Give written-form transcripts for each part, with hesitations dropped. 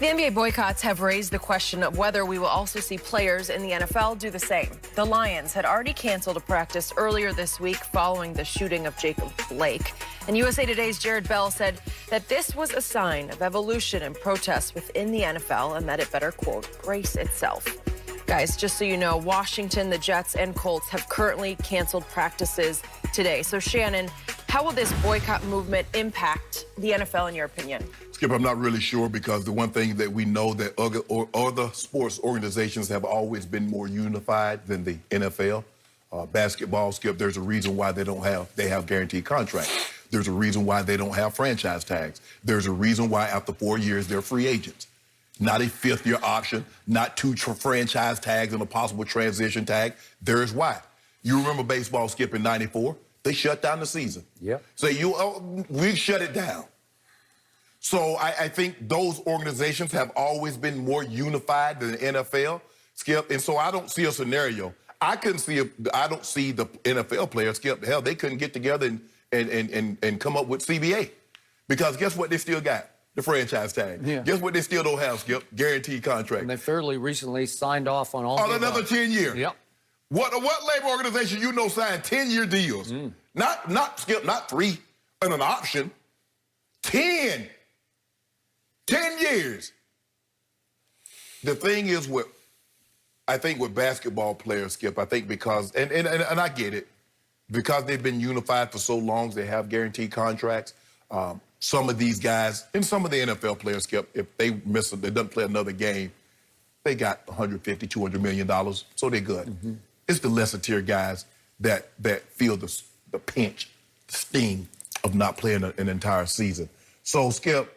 The NBA boycotts have raised the question of whether we will also see players in the NFL do the same. The Lions had already canceled a practice earlier this week following the shooting of Jacob Blake. And USA Today's Jared Bell said that this was a sign of evolution and protests within the NFL and that it better, quote, brace itself. Guys, just so you know, Washington, the Jets, and Colts have currently canceled practices today. So, Shannon, how will this boycott movement impact the NFL in your opinion? Skip, I'm not really sure, because the one thing that we know that other sports organizations have always been more unified than the NFL. Basketball, Skip, there's a reason why they have guaranteed contracts. There's a reason why they don't have franchise tags. There's a reason why after 4 years they're free agents. Not a fifth-year option, not two franchise tags and a possible transition tag. There's why. You remember baseball, Skip, in '94? They shut down the season. Yeah. So we shut it down. So I think those organizations have always been more unified than the NFL, Skip. And so I don't see a scenario. I don't see the NFL players, Skip. Hell, they couldn't get together and come up with CBA. Because guess what they still got? The franchise tag. Yeah. Guess what they still don't have, Skip? Guaranteed contract. And they fairly recently signed off on all on another 10 years. Yep. What labor organization you know signed 10-year deals? Not Skip, not 3 and an option. 10 years. The thing is I think with basketball players, Skip, I think because, and I get it, because they've been unified for so long, they have guaranteed contracts. Some of these guys, and some of the NFL players, Skip, if they don't play another game, they got $150, $200 million, so they're good. It's the lesser tier guys that feel the pinch, the sting of not playing an entire season. So, Skip,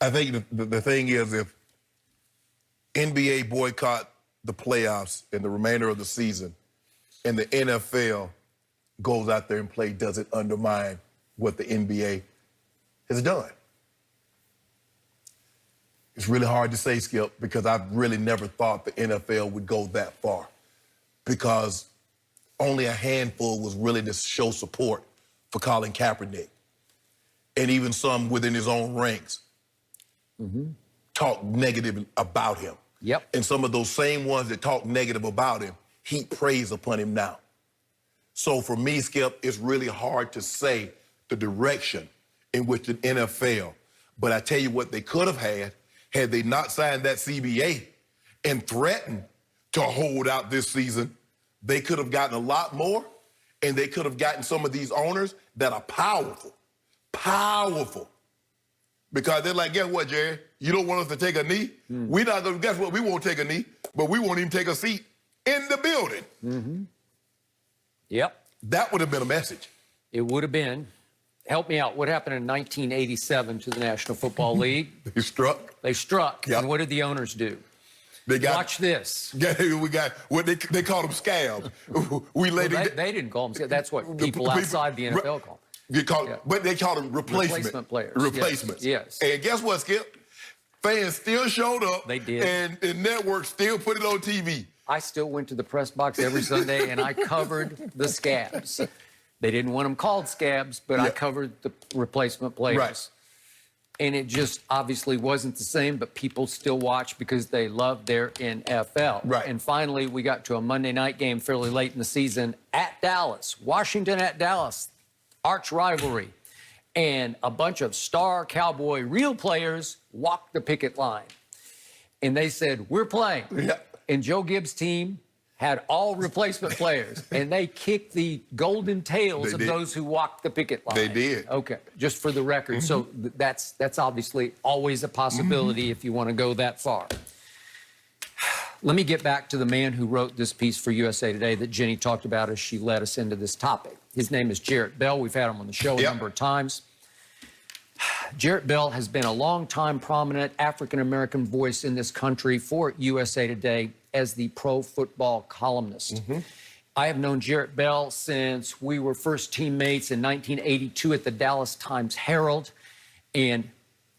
I think the thing is, if NBA boycott the playoffs and the remainder of the season, and the NFL goes out there and play, does it undermine what the NBA has done? It's really hard to say, Skip, because I've really never thought the NFL would go that far, because only a handful was willing to show support for Colin Kaepernick. And even some within his own ranks talk negative about him. Yep. And some of those same ones that talk negative about him heap praise upon him now. So for me, Skip, it's really hard to say the direction in which the NFL, but I tell you what they could have had they not signed that CBA and threatened to hold out this season, they could have gotten a lot more, and they could have gotten some of these owners that are powerful. Because they're like, guess what, Jerry? You don't want us to take a knee? We're not gonna, guess what? We won't take a knee, but we won't even take a seat in the building. Yep. That would have been a message. It would have been. Help me out. What happened in 1987 to the National Football League? They struck. They struck. Yep. And what did the owners do? Watch this. We got what they call them scabs. They didn't call them scabs. That's what people outside the NFL call them. But they call them replacement players. Replacements. Yes. And guess what, Skip? Fans still showed up. They did. And networks still put it on TV. I still went to the press box every Sunday, and I covered the scabs. They didn't want them called scabs, but I covered the replacement players. Right. And it just obviously wasn't the same, but people still watch because they love their NFL. Right. And finally, we got to a Monday night game fairly late in the season at Dallas. Washington at Dallas, arch rivalry. And a bunch of star Cowboy real players walked the picket line. And they said, we're playing. Yeah. And Joe Gibbs' team had all replacement players, and they kicked the golden tails of those who walked the picket line. They did. Okay, just for the record. So that's obviously always a possibility if you want to go that far. Let me get back to the man who wrote this piece for USA Today that Jenny talked about as she led us into this topic. His name is Jarrett Bell. We've had him on the show a number of times. Jarrett Bell has been a long-time prominent African-American voice in this country for USA Today as the pro football columnist. I have known Jarrett Bell since we were first teammates in 1982 at the Dallas Times-Herald, and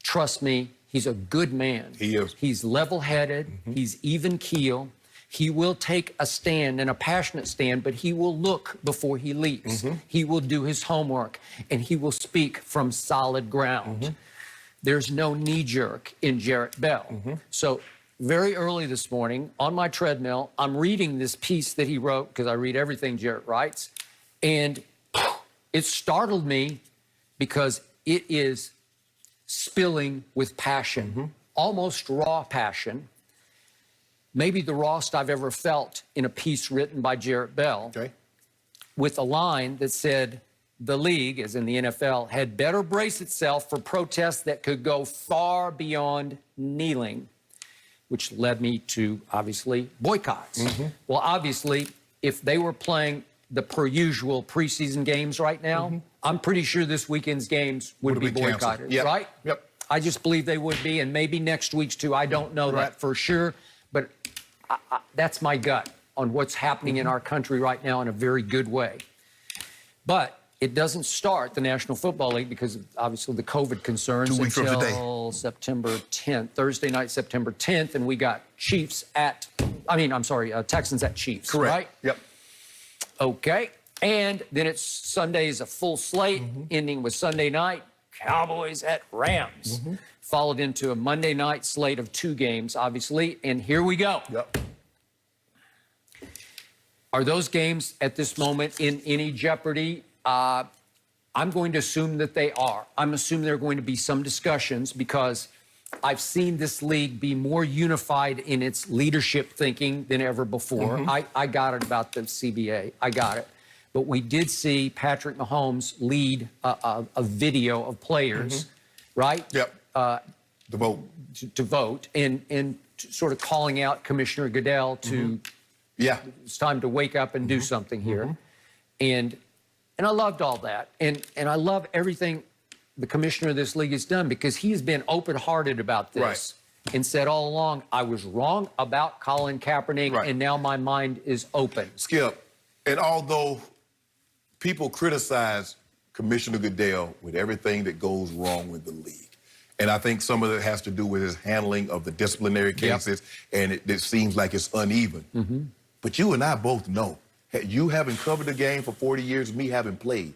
trust me, he's a good man. He is. He's level-headed, he's even-keel, He will take a stand and a passionate stand, but he will look before he leaps. He will do his homework, and he will speak from solid ground. there's no knee jerk in Jarrett Bell. So very early this morning on my treadmill, I'm reading this piece that he wrote, because I read everything Jarrett writes, and it startled me because it is spilling with passion, almost raw passion, maybe the rawest I've ever felt in a piece written by Jarrett Bell, with a line that said, the league, as in the NFL, had better brace itself for protests that could go far beyond kneeling, which led me to, obviously, boycotts. Well, obviously, if they were playing the per usual preseason games right now, I'm pretty sure this weekend's games would be boycotted, right? Yep. I just believe they would be, and maybe next week's too. I don't know that for sure, but that's my gut on what's happening in our country right now in a very good way. But it doesn't start the National Football League because of, obviously, the COVID concerns 2 weeks from today. until September 10th, Thursday night, September 10th, and we got Texans at Chiefs, Correct. right? Yep. Okay, and then it's Sunday's a full slate, ending with Sunday night, Cowboys at Rams, followed into a Monday night slate of 2 games, obviously, and here we go. Yep. Are those games at this moment in any jeopardy? I'm going to assume that they are. I'm assuming there are going to be some discussions because I've seen this league be more unified in its leadership thinking than ever before. I got it about the CBA. I got it. But we did see Patrick Mahomes lead a video of players, right? Yep. To vote. To vote and sort of calling out Commissioner Goodell to, it's time to wake up and do something here. And I loved all that. And I love everything the commissioner of this league has done because he's been open-hearted about this and said all along, I was wrong about Colin Kaepernick, and now my mind is open. Skip, and although people criticize Commissioner Goodell with everything that goes wrong with the league, and I think some of it has to do with his handling of the disciplinary cases, and it seems like it's uneven. But you and I both know, you having covered the game for 40 years, me having played,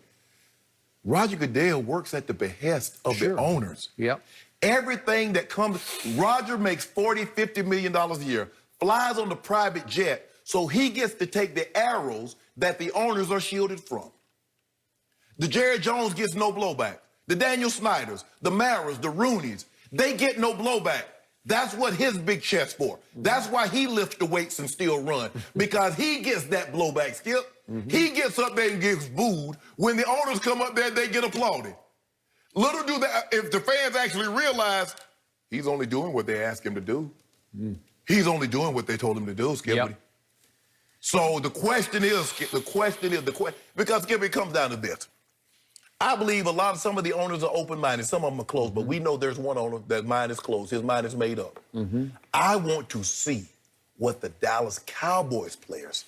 Roger Goodell works at the behest of the owners. Everything that comes, Roger makes $40, $50 million a year, flies on the private jet, so he gets to take the arrows that the owners are shielded from. The Jerry Jones gets no blowback. The Daniel Snyders, the Maras, the Rooneys, they get no blowback. That's what his big chest for. That's why he lifts the weights and still run, because he gets that blowback, Skip. He gets up there and gets booed. When the owners come up there, they get applauded. Little do that, if the fans actually realize he's only doing what they ask him to do. He's only doing what they told him to do, Skip. So the question is, because Skip, it comes down to this. I believe some of the owners are open-minded, some of them are closed, but we know there's one owner that mind is closed, his mind is made up. I want to see what the Dallas Cowboys players,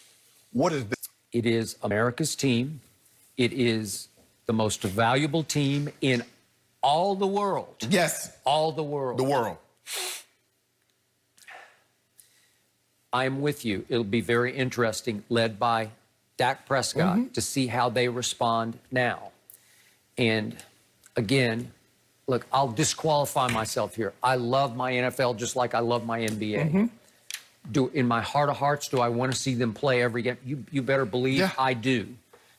what is this? It is America's team. It is the most valuable team in all the world. Yes. All the world. The world. I'm with you. It'll be very interesting, led by Dak Prescott, to see how they respond now. And again, look, I'll disqualify myself here. I love my NFL just like I love my NBA. In my heart of hearts, do I want to see them play every game? You better believe I do.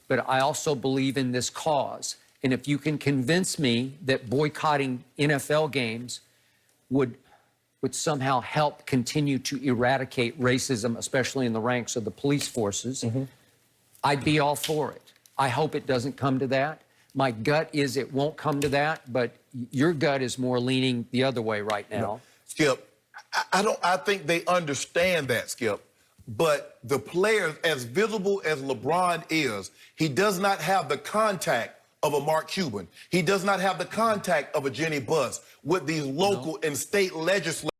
But I also believe in this cause. And if you can convince me that boycotting NFL games would somehow help continue to eradicate racism, especially in the ranks of the police forces, I'd be all for it. I hope it doesn't come to that. My gut is it won't come to that, but your gut is more leaning the other way right now. No. Skip, I think they understand that, Skip. But the players, as visible as LeBron is, he does not have the contact of a Mark Cuban. He does not have the contact of a Jenny Buss with these local and state legislators.